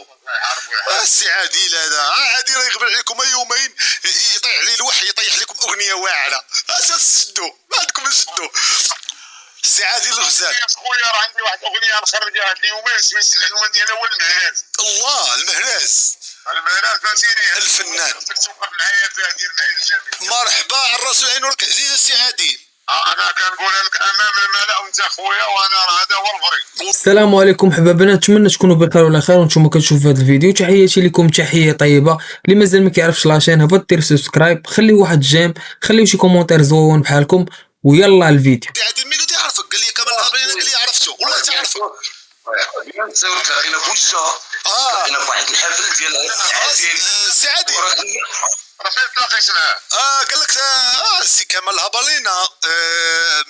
يحاربوا السي عادل هذا عادي راه يغبر عليكم يومين يطيح لي الوحي يطيح لكم اغنيه واعره تسدوا ما عندكم تسدوا السي عادل الغزال خويا راه عندي واحد اغنيه نخرجها هاد اليومين سميت العنوان ديالها هو المهراز الله المهراز فهمتيني الفنان توقف معايا فيها دير معايا الجميع مرحبا على الرسول عين ولك عزيز السي عادل انا كنقولها لك امام الملأ وانت خويا وانا راه هذا هو الفري. السلام عليكم حبابنا، نتمنى تكونوا بخير وعلى خير وانتم كتشوفوا هذا الفيديو. تحياتي لكم تحيه طيبه. اللي مازال ما كيعرفش لاشين هبط دير سبسكرايب، خليو واحد جيم، خليو شي كومونتير زوين بحالكم ويلا الفيديو. عادل الميلودي عرفك قال لي كمال الهضرين قال لي عرفته والله تعرفك تلاقينا بوشا تلاقينا بواحد الحفل ديال السي عادل راه فين تلاقيت معاه قال لك السي كمال الهبالينا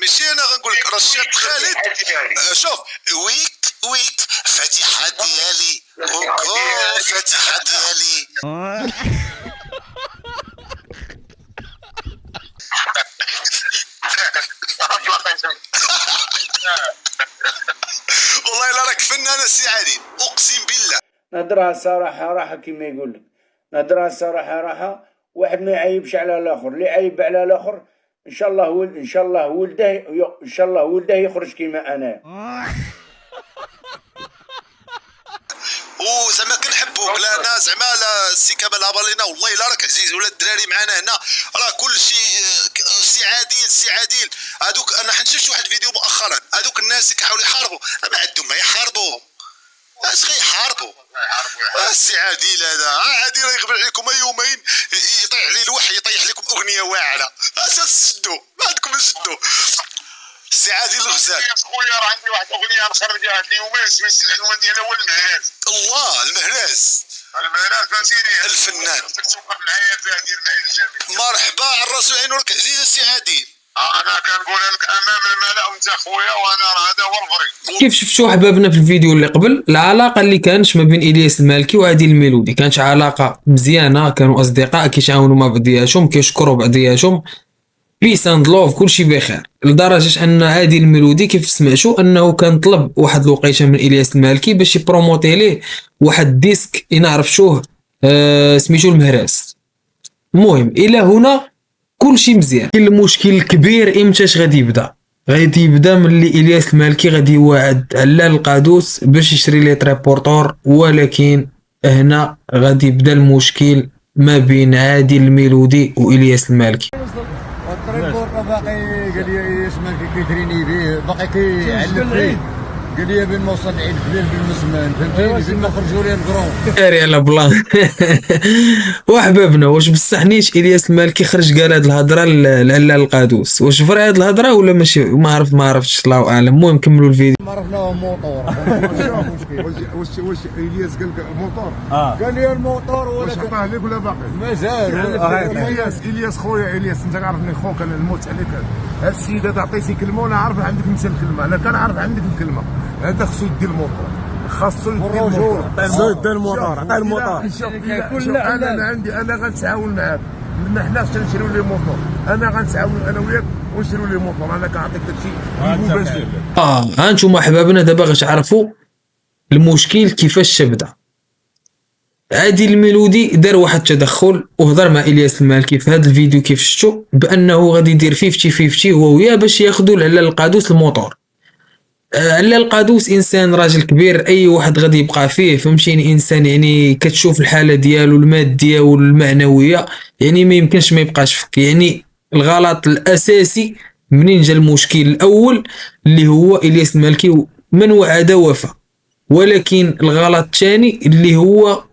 ماشي انا غنقول لك راه الشيخ خالد شوف ويك فاتحه ديالي فاتحه ديالي والله لا راك فنان السي عادل اقسم بالله. نهضرها صراحة راحة كيما يقول لك، نهضرها صراحة راحة. واحد ما يعيبش على الاخر، اللي يعيب على الاخر ان شاء الله ولده يخرج كيما انا. وزعما كنحبوك لا انا زعما لا السي كمال الهبالينا والله الا راك عزيز ولا الدراري معنا هنا راه كل شيء السي عادل هذوك انا حنشوف واحد الفيديو مؤخرا هذوك الناس اللي كيحاولوا يحاربوا ما عندهم ما يحاربوا اش غيحاربوا السي عادل هذا عادي راه يغبر عليكم يومين يطيح لي الوحي يطيح لكم اغنيه واعره تسدوا ما عندكم تسدوا السي عادل الغزال خويا راه عندي واحد اغنيه نخرجها هاد اليومين سميت العنوان ديالها هو المهراز الله المهراز فهمتيني الفنان توقف معايا فيها دير معايا الجميع مرحبا على الرسول عين ولك عزيز السي عادل انا كنقولها لك امام الملأ وانت خويا وانا راه هذا هو الفري. كيف شفتوا حبابنا في الفيديو اللي قبل، العلاقه اللي كانت ما بين الياس المالكي وعادل الميلودي كانت علاقه مزيانه، كانوا اصدقاء كيتعاونوا مع بعضياتهم كيشكروا بعضياتهم بيس اند لوف كلشي بخير، لدرجه ان عادل الميلودي كيف سمعتوا انه كان طلب واحد الوقيته من الياس المالكي باش يبروموتي ليه واحد ديسك إن عرفتوه سميتو المهراس. المهم الى هنا كلشي مزيان. كاين المشكل الكبير امتاش غادي يبدا ملي الياس المالكي غادي يوعد علال القادوس باش يشري لي تريبورتور، ولكن هنا غادي يبدا المشكل ما بين عادل الميلودي والياس المالكي. التريبورتور باقي قال لي الياس المالكي كيتريني به باقي كيعلم فيه، قال لي بين ما وصل العيد فلان بالمسمان فهمتيني بين ما خرجوا لي الكرون داري على بلان. وحبابنا واش بصح نيت الياس المالكي خرج قال هاد الهضره لعلال القادوس، واش فرا هاد الهضره ولا ماشي ما عرفتش الله اعلم. المهم كملوا الفيديو. ما عرفناه موطور واش الياس قال لك الموطور قال لي الموطور واش عطاه لك ولا باقي مازال الياس خويا الياس انت عارفني خوك انا نموت عليك. هاد السيده تعطيتي كلمه وانا عارف عندك انت الكلمه، انا كنعرف عندك الكلمه. هذا خصو يدي الموطور، خاصو يدي الموطور، يدي الموطور، عطيه الموطور. شوف انا عندي انا غنتعاون معاك، ما حناش نشريو لي موطور، انا غنتعاون انا وياك ونشريو لي موطور، انا كنعطيك داكشي مباشر. ها انتم حبابنا دابا غتعرفوا المشكل كيفاش بدا. عادل الميلودي دار واحد التدخل وهضر مع الياس المالكي في هذا الفيديو كيف شفتوا بانه غادي يدير 50-50 هو وياه باش ياخذوا على القادوس الموطور. على القادوس انسان راجل كبير، اي واحد غادي يبقى فيه فهمتيني، انسان يعني كتشوف الحاله ديالو الماديه والمعنويه يعني ما يمكنش ما يبقاش فيك. يعني الغلط الاساسي منين جا المشكل الاول اللي هو الياس المالكي من وعد وفى، ولكن الغلط الثاني اللي هو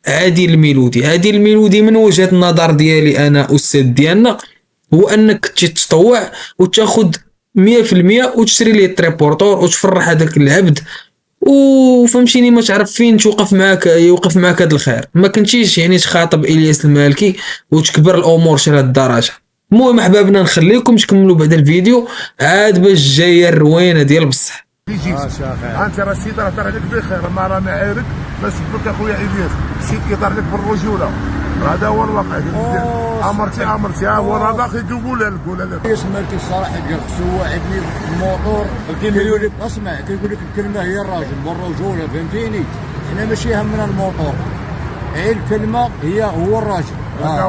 عادل الميلودي من وجهة النظر ديالي انا استاذ ديالنا هو انك تتطوع وتاخذ 100% وتشري ليه التريبورتور وتفرح هذاك العبد وفهمتيني ما تعرف فين يوقف معاك هذا الخير. ما كنتيش يعني تخاطب الياس المالكي وتكبر الامور شي لهاد الدرجه. المهم احبابنا نخليكم تكملوا بعد الفيديو عاد باش جايه الروينه ديال بصح. انت راه السيد راه دار عليك بخير، ما رانا عارك ما سبك اخويا الياس، السيد كيدار لك بالرجوله، هذا هو الواقع. امرتي هو راه باقي كيقولها لك ولا لا. الياس المالكي الصراحه قال خصو واعدني الموطور، كيقول لك اسمع كيقول لك الكلمه هي الراجل بالرجوله فهمتيني. حنا ماشي يهمنا الموتور، هي الكلمه هو الراجل.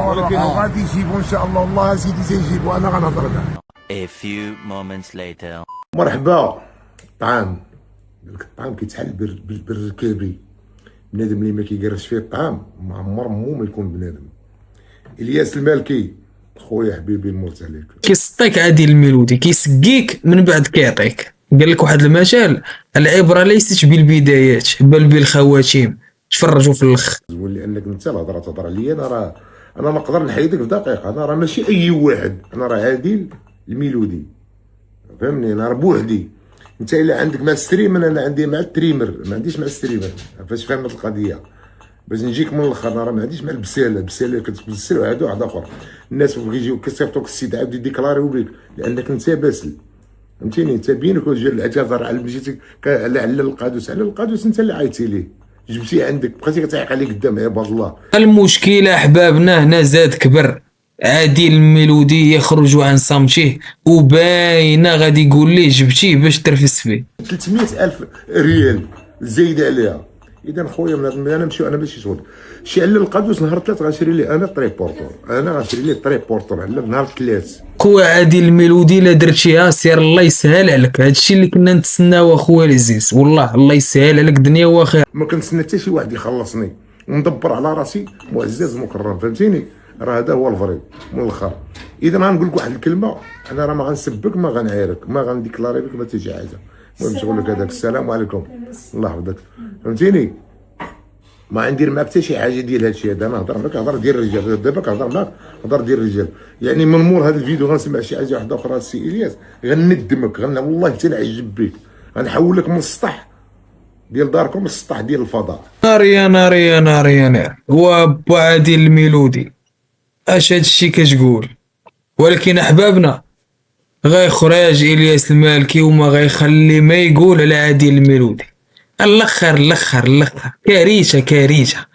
ولكن غادي يجيبوا ان شاء الله، والله سيدي سيجيبوا، انا غنهضر كاع. A few moments later. مرحبا. الطعام الطعام كيتحل بالركابي. بنادم اللي ما كيقرش فيه الطعام ما عمر ما يكون بنادم. الياس المالكي خويا حبيبي نموت عليك. كيسطيك عادل الميلودي، كيسقيك من بعد كيعطيك. قال لك واحد المثال: العبره ليست بالبدايات بل بالخواتيم. تفرجوا في الاخ. لانك انت الهضره تهضر عليا، انا نقدر نحيدك في دقيقه. انا راه ماشي اي واحد، انا راه عادل الميلودي، فهمني. انا راه بوحدي. انت الا عندك مع ستريمر، انا عندي مع التريمر، ما عنديش مع ستريمر. فاش فهمت القضيه؟ باش نجيك من الاخر، انا راه ما عنديش مع البساله كتبسل وهذا واحد اخر. الناس كيجيو كيصيفطوك السيد عاود يديكلاريو بك لانك انت باسل، فهمتيني. انت بينك وجه الاعتذار على مشيتي على القادوس، على القادوس انت اللي عيطتي ليه، جبتيه عندك، بقيتي كتعيق عليه قدام عباد الله. المشكله احبابنا هنا زاد كبر. عادل الميلودي يخرج عن صمته وباينه غادي يقول ليه جبتيه باش ترفس فيه. 300,000 ريال زايد عليها. اذا خويا انا نمشيو، انا ماشي شغل شي على القادوس. نهار 3 غنشري ليه انا تريبورتور، انا غنشري ليه تريبورتور على نهار 3. خويا عادل الميلودي لا درتيها سير الله يسهل عليك. هادشي اللي كنا نتسناو اخويا العزيز، والله الله يسهل عليك دنيا واخير. ما كنتسنى حتى شي واحد يخلصني، وندبر على راسي معزز مكرم، فهمتيني. راه هذا هو الفري من الاخر. اذا غنقول لك واحد الكلمه، انا راه ما غنسبك، ما غنعايرك، ما غنديكلاري بك، ما تيجي حاجه. المهم نقول لك هذاك السلام عليكم، الله يحفظك، فهمتيني. ما عندي معاك حتى شي حاجه ديال هادشي هذا. انا نهضر معاك هضر ديال الرجال، دابا كنهضر معاك هضر ديال الرجال. يعني من مور هذا الفيديو غنسمع شي حاجه واحده اخرى السي الياس غندمك، والله حتى نعجب بك، غنحولك من السطح ديال داركم للسطح ديال الفضاء. ناري يا نار. وابا عادل الميلودي اش هادشي كتقول؟ ولكن احبابنا غيخرج الياس المالكي وما غيخلي ما يقول على عادل الميلودي. الاخر كارثه.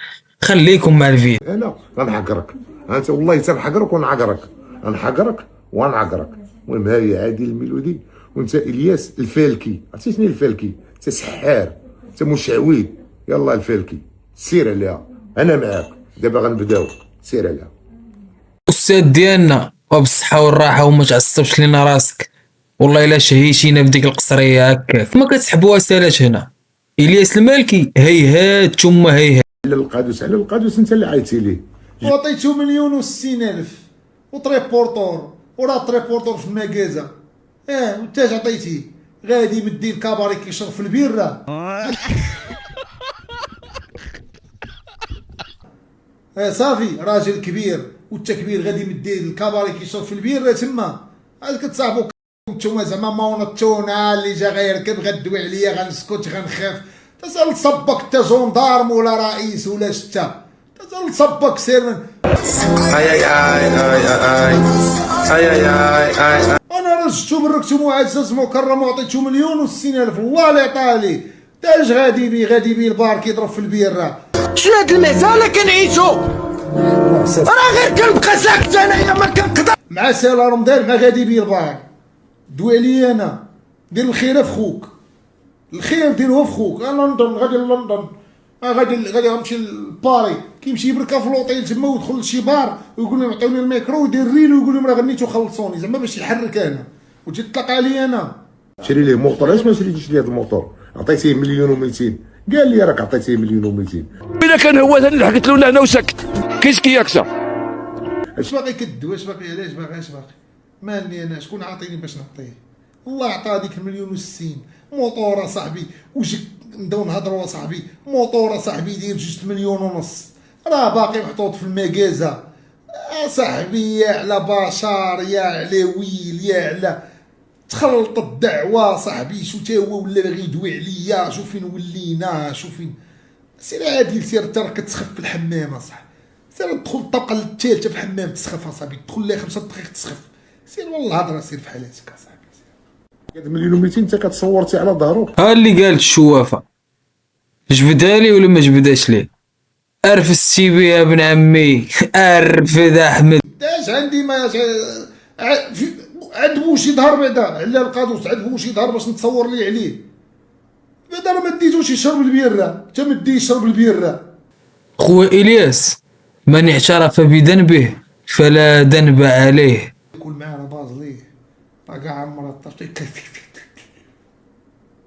خليكم مع الفيديو. انا غنحقرك انت، والله تنحقرك ونعقرك، غنحقرك ونعقرك. المهم هاهي عادل الميلودي، وانت الياس الفالكي. عرفتي شنو الفالكي؟ انت سحار، انت مشعوذ. يلا الفالكي سير عليها، انا معاك. دابا غنبداو، سير عليها. الاستاذ ديالنا وبالصحه والراحه، وما تعصبش لينا راسك. والله الا شهيتينا بديك القصريه هكاك ما كتسحبوها سالات هنا. الياس المالكي هيهات ثم هيهات. على القادوس انت اللي عيطتي ليه. وعطيتو 1,060,000 وتريبورتور، وراه تريبورتور في الماكازا. وانت اش عطيتيه؟ غادي مدي الكاباري كيشرب في البيره. صافي راجل كبير، وانت كبير غادي مدي الكاباري كيشرب في البيره تما. عاد كتصاحبوا نتوما زعما مونطونا اللي جا غيركب غدوي عليا، غنسكت غنخاف. تسال صبك انت جوندارم ولا رئيس ولا شتا، تسال صبك سير من انا رجعتو بركتو معزز مكرم وعطيتو 1,060,000 الله اللي عطاه ليه. اش غادي بيه البار كيضرب في البيره. شنو هاد المساله كنعيشو؟ راه غير كنبقى ساكت انايا ما كنقدر. مع سالا رمضان ما غادي بيه البار. دوي عليا انا، دير الخير في خوك، الخير ديروه في خوك. لندن غادي لندن، غادي غنمشي لباري. كيمشي يبركا في لوطيل تما ويدخل لشي بار ويقول لهم عطيوني الميكرو ويدير ريل ويقول لهم راه غنيتو خلصوني، زعما باش يحرك انا وتجي تطلق عليا انا. شري ليه موطور. علاش ما شريتيش ليه هذا الموطور؟ عطيتيه 1,200,000. قال لي راك عطيتيه 1,200,000. اذا كان هو ثاني اللي حكيت له لهنا وسكت كيسكي يكسر. اش باقي كدو؟ اش باقي؟ علاش باقي؟ اش باقي؟ مالني انا، شكون عاطيني باش نعطيه؟ الله عطا ديك 1,060,000 موطور صاحبي. وش نبداو نهضروا صاحبي؟ موطور صاحبي يدير 2,500,000 راه باقي محطوط في الماكازا صاحبي. يا على بشار، يا على ويل، يا على تخلط الدعوه صاحبي. شو تا هو ولا باغي يدوي عليا؟ شوف فين ولينا، شوف فين. سير عادي، سير انت راك تسخف في الحمام اصاحبي. سير دخل الطبقه الثالثه في الحمام تسخف اصاحبي، دخل لها 5 دقائق تسخف. سير والله هضره، سير في حالاتك اصاحبي. 1,200,000 انت كتصورتي على ظهرو. ها اللي قالت الشوافه، جبدها لي ولا ما جبدهاش ليه؟ ارفستي بيها ابن عمي، ارفد احمد. اش عندي ما عاد بوشي ظهر بعدا على القادوس، عاد بوشي ظهر باش نتصور لي عليه. بعدا راه ما ديتوش يشرب البيره، انت ما ديش يشرب البيره. خويا إلياس، من اعترف بذنبه فلا ذنب عليه. يقول معاه باز ليه راه كاع عمرها الطرطيق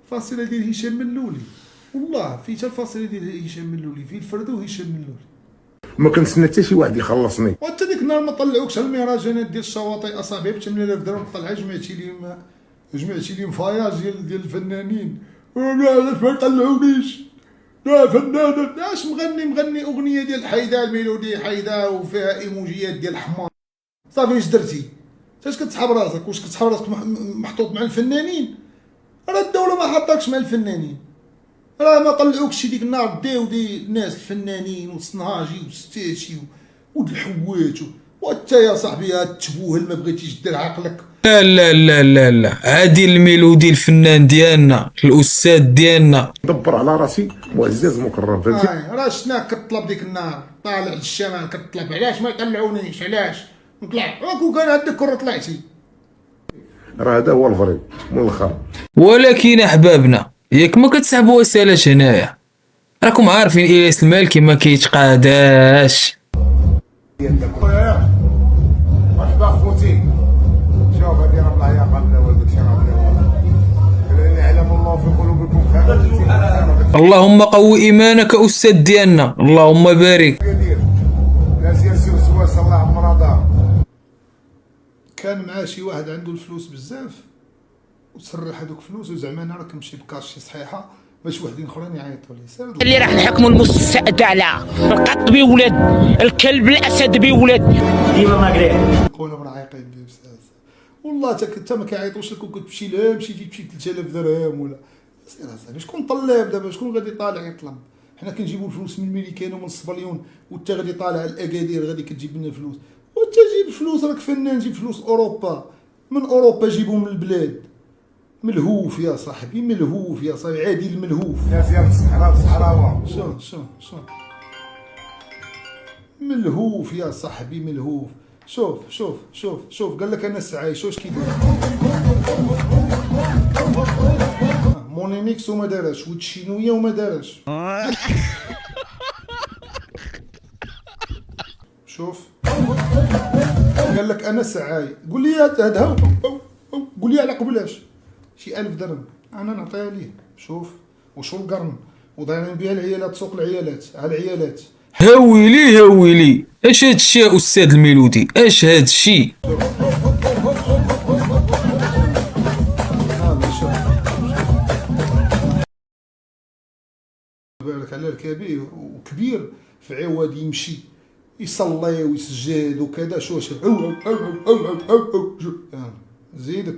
الفاصله ديال هشام ملولي، والله في حتى الفاصله ديال هشام ملولي في الفردو هشام ملولي. ما كنتسنى حتى شي واحد يخلصني. وانت ديك النهار ما طلعوكش المهرجانات ديال الشواطئ اصاحبي ب 8000 درهم طلعها جمعتي ليهم فاياج ديال الفنانين. علاش ما طلعونيش؟ لا فنان علاش مغني اغنيه ديال حيدة الميلودي حيدة وفيها ايموجيات ديال الحمار صافي اش درتي؟ اش كتسحب راسك؟ واش كتسحب راسك محطوط مع الفنانين؟ راه الدوله ما حطاكش مع الفنانين، راه ما طلعوكش ديك النهار داو دي الناس الفنانين والصناجي والستاشي ود الحوات وانت يا صاحبي هاد التبوهل ما بغيتيش دير عقلك. لا لا لا لا لا، عادي الميلودي الفنان ديالنا الاستاذ ديالنا. ندبر على راسي معزز مكرم فهمتي. راه شناك كطلب ديك النهار طالع للشمال كطلب علاش ما يطلعونيش علاش نطلع وكون كان عندك كره طلعتي. راه هذا هو الفريق من الاخر. ولكن احبابنا ياك ما كتسحبوا وسالات هنايا، راكم عارفين إلياس المالكي ما كيتقاداش. مرحبا خوتي، شوف هادي راه الله يقبل والدك شي راه لان يعلم الله في قلوبكم خير. اللهم قوي ايمانك استاذ ديالنا، اللهم بارك. لا سير وسواس الله عمرها دار. كان معاه شي واحد عنده الفلوس بزاف وتسرح هذوك الفلوس وزعما انا راك نمشي بكاش صحيحه باش وحدين اخرين يعيطوا لي. اللي راح نحكموا المستأدلة القط بولاد الكلب الاسد بولاد ديما ما قريب نقولوا راه عايقين بيه بزاف والله حتى ما كيعيطوش لك وكتمشي لها مشيتي 3000 درهم ولا سير اصاحبي. شكون طلاب دابا؟ شكون غادي طالع يطلب؟ حنا كنجيبوا الفلوس من الميريكان ومن الصبليون وانت غادي طالع الاكادير غادي كتجيب لنا فلوس. وانت جيب فلوس راك فنان، جيب فلوس اوروبا، من اوروبا جيبهم من البلاد. ملهوف يا صاحبي، ملهوف يا صاحبي، عادل ملهوف. ناس ديال الصحراء شو ملهوف يا صاحبي ملهوف. شوف قال لك انا سعايش واش كيدير مونيميكس وما دارش والتشينويه وما دارش. شوف قال لك انا سعاي، قول لي هذا قول لي على قبلاش شي 1000 درهم انا نعطيها ليه. شوف وشو القرن ودايرين بها العيالات سوق العيالات على العيالات. هويلي اش هادشي يا استاذ الميلودي؟ اش هادشي؟ بارك على الكبير وكبير في عواد يمشي يصلي ويسجد وكذا. شو زيدك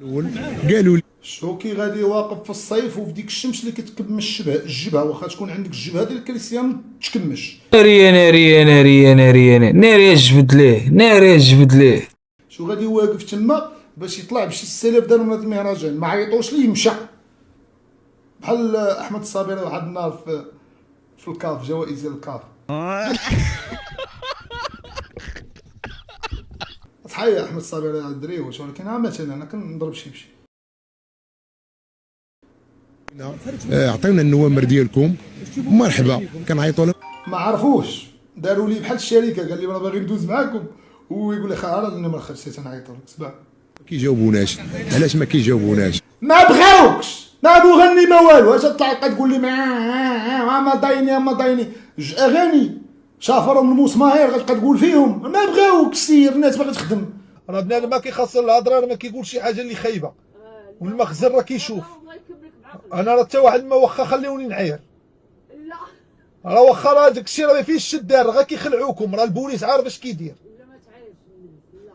قالوا لي شوكي غادي واقف في الصيف وفي ديك الشمس اللي كتكمش الجبهه، واخا تكون عندك الجبهه ديال كريستيانو تكمش. ناري جبد ليه. شو غادي واقف تما باش يطلع ب 6000 درهم هذا المهرجان ما عيطوش ليه مشى بحال احمد الصابر واحد النهار في الكاف جوائز ديال الكاف. صحيح احمد الصابر هذا الدريوش ولكن عامه انا كنضرب شي بشي. عطيونا النوامر ديالكم مرحبا كنعيطوا لهم ما عرفوش داروا لي بحال الشركه قال لي انا باغي ندوز معاكم ويقول لي خا النمر خرجتي نعيطوا لك سبع كيجاوبوناش. علاش ما كيجاوبوناش؟ ما بغاوكش ما بغني ما والو. اش طلع تقول لي ما دايني جوج اغاني شافرهم المسمار غتبقى تقول فيهم ما بغاوكش. سير الناس باغي تخدم. راه بنادم ما كيخسر الهضره ما كيقول شي حاجه اللي خايبه والمخزن راه كيشوف. انا راه حتى واحد ما واخا خليوني نعير راه واخا راه داك الشيء راه ما فيهش الشدار غير كيخلعوكم. راه البوليس عارف اش كيدير.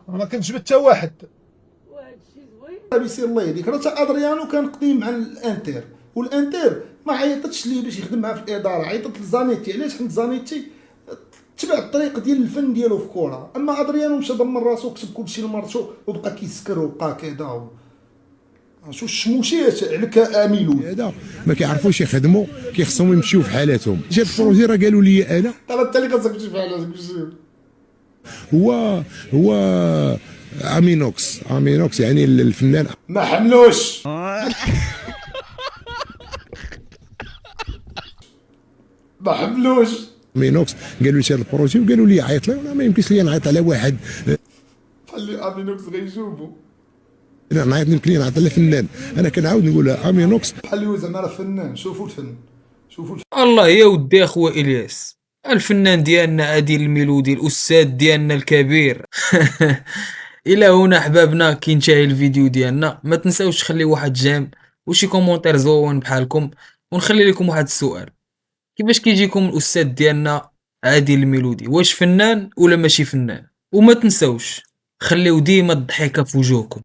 ما كنجبد حتى واحد. بيسير الله يهديك. راه تا ادريانو كان قديم مع الانتر والانتر ما عيطتش ليه باش يخدم معاه في الاداره، عيطت لزانيتي. علاش؟ حيت زانيتي تبع الطريق ديال الفن ديالو في الكره، اما ادريانو مشى ضمن راسو وكتب كلشي لمرتو وبقى كيسكر وبقى كذا. شو الشموشيات عليك اميلو هذا ما كيعرفوش يخدموا كيخصهم يمشيو في حالاتهم. جاب البروجي راه قالوا لي انا انت اللي خاصك تمشي في حالاتك. هو امينوكس يعني الفنان ما حملوش ما حملوش امينوكس. قالوا لي هذا البروجي وقالوا لي عيط له، ما يمكنش لي نعيط على واحد بحال اللي امينوكس غيجاوبوا. انا نعيط يمكن نعيط على فنان. انا كنعاود نقول امينوكس بحال اللي زعما راه فنان. شوفوا الفن، شوفوا الله يا ودي اخويا الياس، الفنان ديالنا عادل الميلودي، الاستاذ ديالنا الكبير. الى هنا احبابنا كينتهي الفيديو ديالنا. ما تنساوش تخلي واحد جيم وشي كومونتير زوين بحالكم، ونخلي لكم واحد السؤال: كيفاش كيجيكم الاستاذ ديالنا عادل الميلودي؟ واش فنان ولا ماشي فنان؟ وما تنساوش خليو ديما الضحكه في وجوهكم.